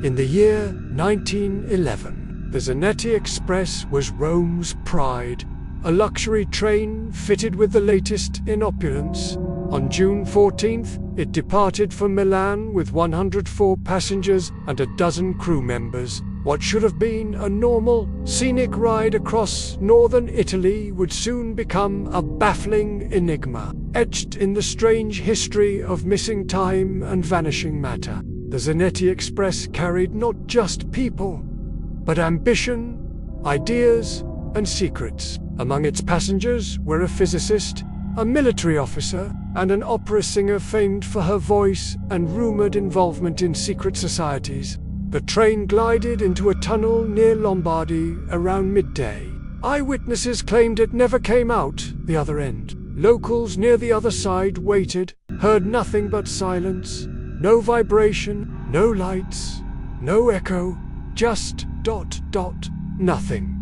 In the year 1911, the Zanetti Express was Rome's pride, a luxury train fitted with the latest in opulence. On June 14th, it departed for Milan with 104 passengers and a dozen crew members. What should have been a normal, scenic ride across northern Italy would soon become a baffling enigma, etched in the strange history of missing time and vanishing matter. The Zanetti Express carried not just people, but ambition, ideas, and secrets. Among its passengers were a physicist, a military officer, and an opera singer famed for her voice and rumored involvement in secret societies. The train glided into a tunnel near Lombardy around midday. Eyewitnesses claimed it never came out the other end. Locals near the other side waited, heard nothing but silence. No vibration, no lights, no echo, just ... nothing.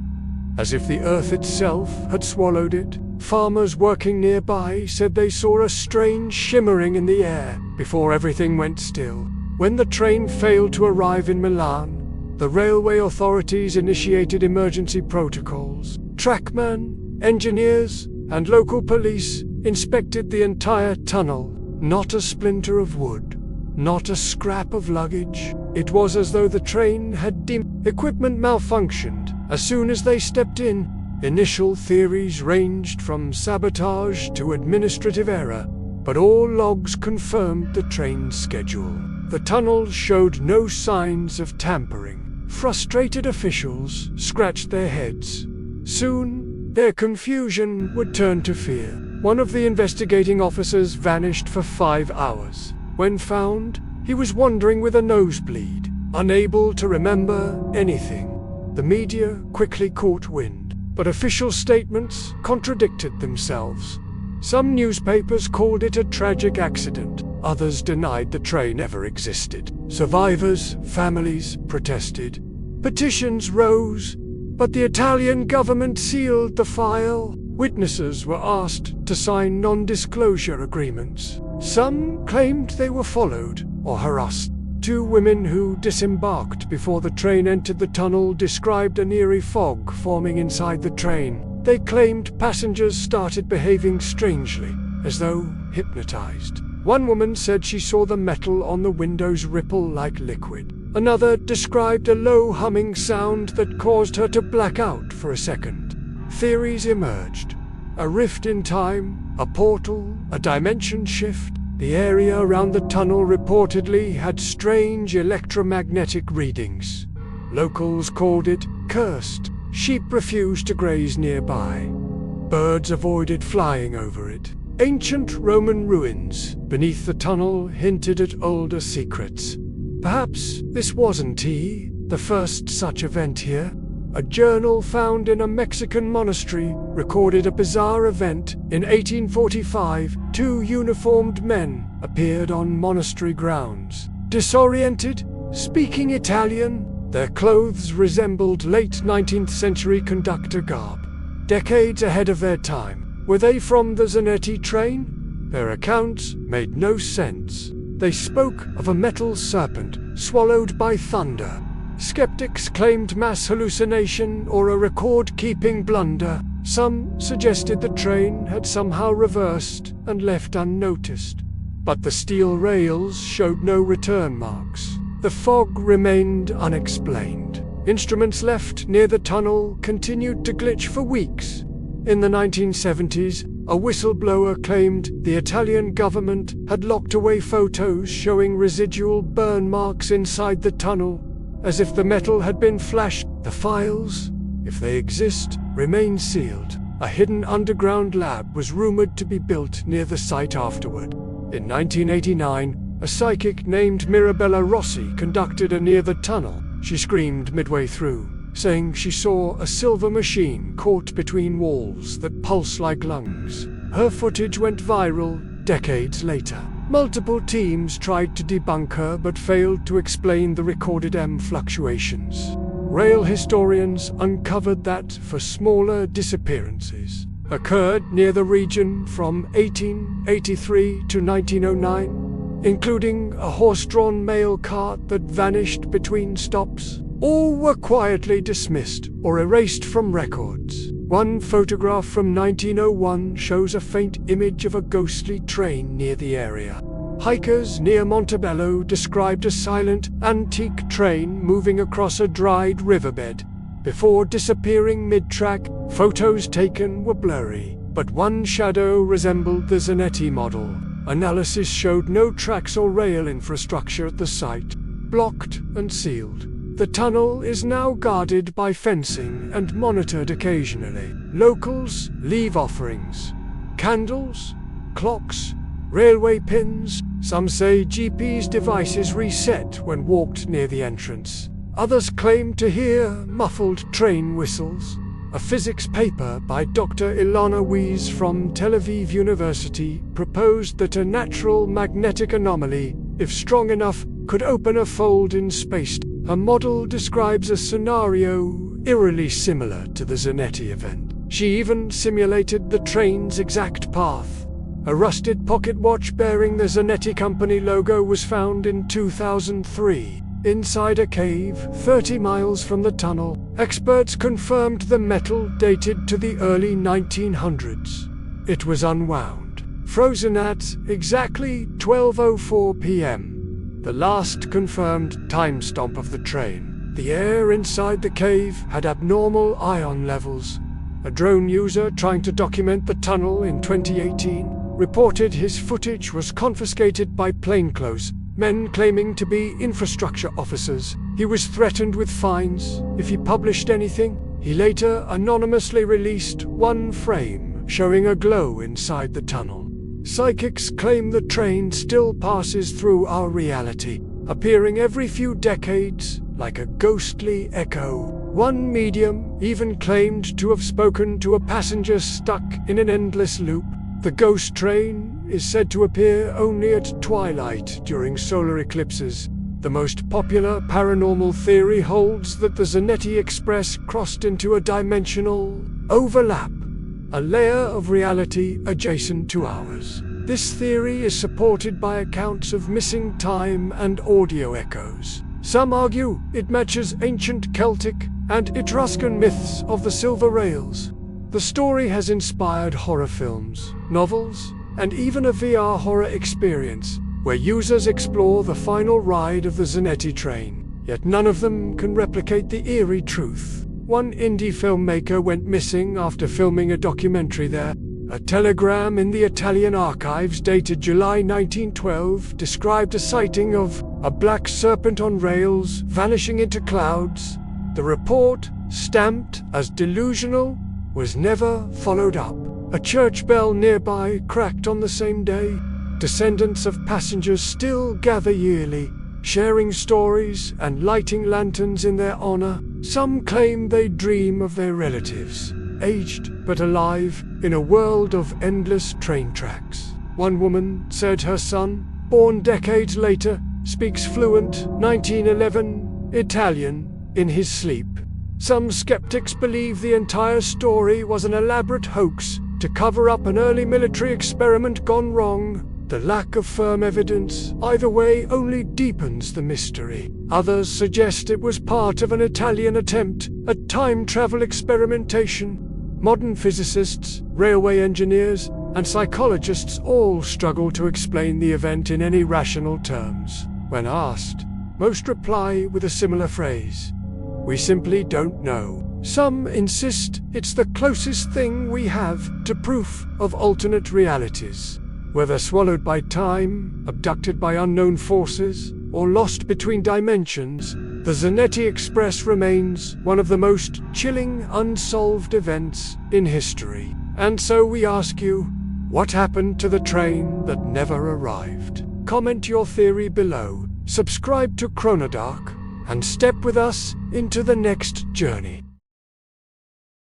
As if the earth itself had swallowed it. Farmers working nearby said they saw a strange shimmering in the air before everything went still. When the train failed to arrive in Milan, the railway authorities initiated emergency protocols. Trackmen, engineers, and local police inspected the entire tunnel. Not a splinter of wood, not a scrap of luggage. It was as though the train had equipment malfunctioned as soon as they stepped in. Initial theories ranged from sabotage to administrative error, but all logs confirmed the train's schedule. The tunnel showed no signs of tampering. Frustrated officials scratched their heads. Soon, their confusion would turn to fear. One of the investigating officers vanished for 5 hours. When found, he was wandering with a nosebleed, unable to remember anything. The media quickly caught wind, but official statements contradicted themselves. Some newspapers called it a tragic accident. Others denied the train ever existed. Survivors, families protested. Petitions rose, but the Italian government sealed the file. Witnesses were asked to sign non-disclosure agreements. Some claimed they were followed or harassed. 2 women who disembarked before the train entered the tunnel described an eerie fog forming inside the train. They claimed passengers started behaving strangely, as though hypnotized. One woman said she saw the metal on the windows ripple like liquid. Another described a low humming sound that caused her to black out for a second. Theories emerged. A rift in time, a portal, a dimension shift. The area around the tunnel reportedly had strange electromagnetic readings. Locals called it cursed. Sheep refused to graze nearby. Birds avoided flying over it. Ancient Roman ruins beneath the tunnel hinted at older secrets. Perhaps this wasn't the first such event here. A journal found in a Mexican monastery recorded a bizarre event. In 1845, 2 uniformed men appeared on monastery grounds. Disoriented, speaking Italian, their clothes resembled late 19th century conductor garb. Decades ahead of their time. Were they from the Zanetti train? Their accounts made no sense. They spoke of a metal serpent swallowed by thunder. Skeptics claimed mass hallucination or a record-keeping blunder. Some suggested the train had somehow reversed and left unnoticed. But the steel rails showed no return marks. The fog remained unexplained. Instruments left near the tunnel continued to glitch for weeks. In the 1970s, a whistleblower claimed the Italian government had locked away photos showing residual burn marks inside the tunnel, as if the metal had been flashed. The files, if they exist, remain sealed. A hidden underground lab was rumored to be built near the site afterward. In 1989, a psychic named Mirabella Rossi conducted a near the tunnel. She screamed midway through, saying she saw a silver machine caught between walls that pulse like lungs. Her footage went viral decades later. Multiple teams tried to debunk her but failed to explain the recorded fluctuations. Rail historians uncovered that for smaller disappearances occurred near the region from 1883 to 1909, including a horse-drawn mail cart that vanished between stops. All were quietly dismissed or erased from records. One photograph from 1901 shows a faint image of a ghostly train near the area. Hikers near Montebello described a silent, antique train moving across a dried riverbed. Before disappearing mid-track, photos taken were blurry, but one shadow resembled the Zanetti model. Analysis showed no tracks or rail infrastructure at the site, blocked and sealed. The tunnel is now guarded by fencing and monitored occasionally. Locals leave offerings, candles, clocks, railway pins. Some say GPS devices reset when walked near the entrance. Others claim to hear muffled train whistles. A physics paper by Dr. Ilana Weiss from Tel Aviv University proposed that a natural magnetic anomaly, if strong enough, could open a fold in space. Her model describes a scenario eerily similar to the Zanetti event. She even simulated the train's exact path. A rusted pocket watch bearing the Zanetti Company logo was found in 2003. Inside a cave 30 miles from the tunnel, experts confirmed the metal dated to the early 1900s. It was unwound, frozen at exactly 12:04 p.m. The last confirmed timestamp of the train. The air inside the cave had abnormal ion levels. A drone user trying to document the tunnel in 2018 reported his footage was confiscated by plainclothes men claiming to be infrastructure officers. He was threatened with fines if he published anything. He later anonymously released one frame showing a glow inside the tunnel. Psychics claim the train still passes through our reality, appearing every few decades like a ghostly echo. One medium even claimed to have spoken to a passenger stuck in an endless loop. The ghost train is said to appear only at twilight during solar eclipses. The most popular paranormal theory holds that the Zanetti Express crossed into a dimensional overlap, a layer of reality adjacent to ours. This theory is supported by accounts of missing time and audio echoes. Some argue it matches ancient Celtic and Etruscan myths of the Silver Rails. The story has inspired horror films, novels, and even a VR horror experience, where users explore the final ride of the Zanetti train. Yet none of them can replicate the eerie truth. One indie filmmaker went missing after filming a documentary there. A telegram in the Italian archives dated July 1912 described a sighting of a black serpent on rails vanishing into clouds. The report, stamped as delusional, was never followed up. A church bell nearby cracked on the same day. Descendants of passengers still gather yearly, sharing stories and lighting lanterns in their honor. Some claim they dream of their relatives, aged but alive, in a world of endless train tracks. One woman said her son, born decades later, speaks fluent 1911 Italian in his sleep. Some skeptics believe the entire story was an elaborate hoax to cover up an early military experiment gone wrong. The lack of firm evidence either way only deepens the mystery. Others suggest it was part of an Italian attempt at time travel experimentation. Modern physicists, railway engineers, and psychologists all struggle to explain the event in any rational terms. When asked, most reply with a similar phrase: "We simply don't know." Some insist it's the closest thing we have to proof of alternate realities. Whether swallowed by time, abducted by unknown forces, or lost between dimensions, the Zanetti Express remains one of the most chilling unsolved events in history. And so we ask you, what happened to the train that never arrived? Comment your theory below, subscribe to ChronoDark, and step with us into the next journey.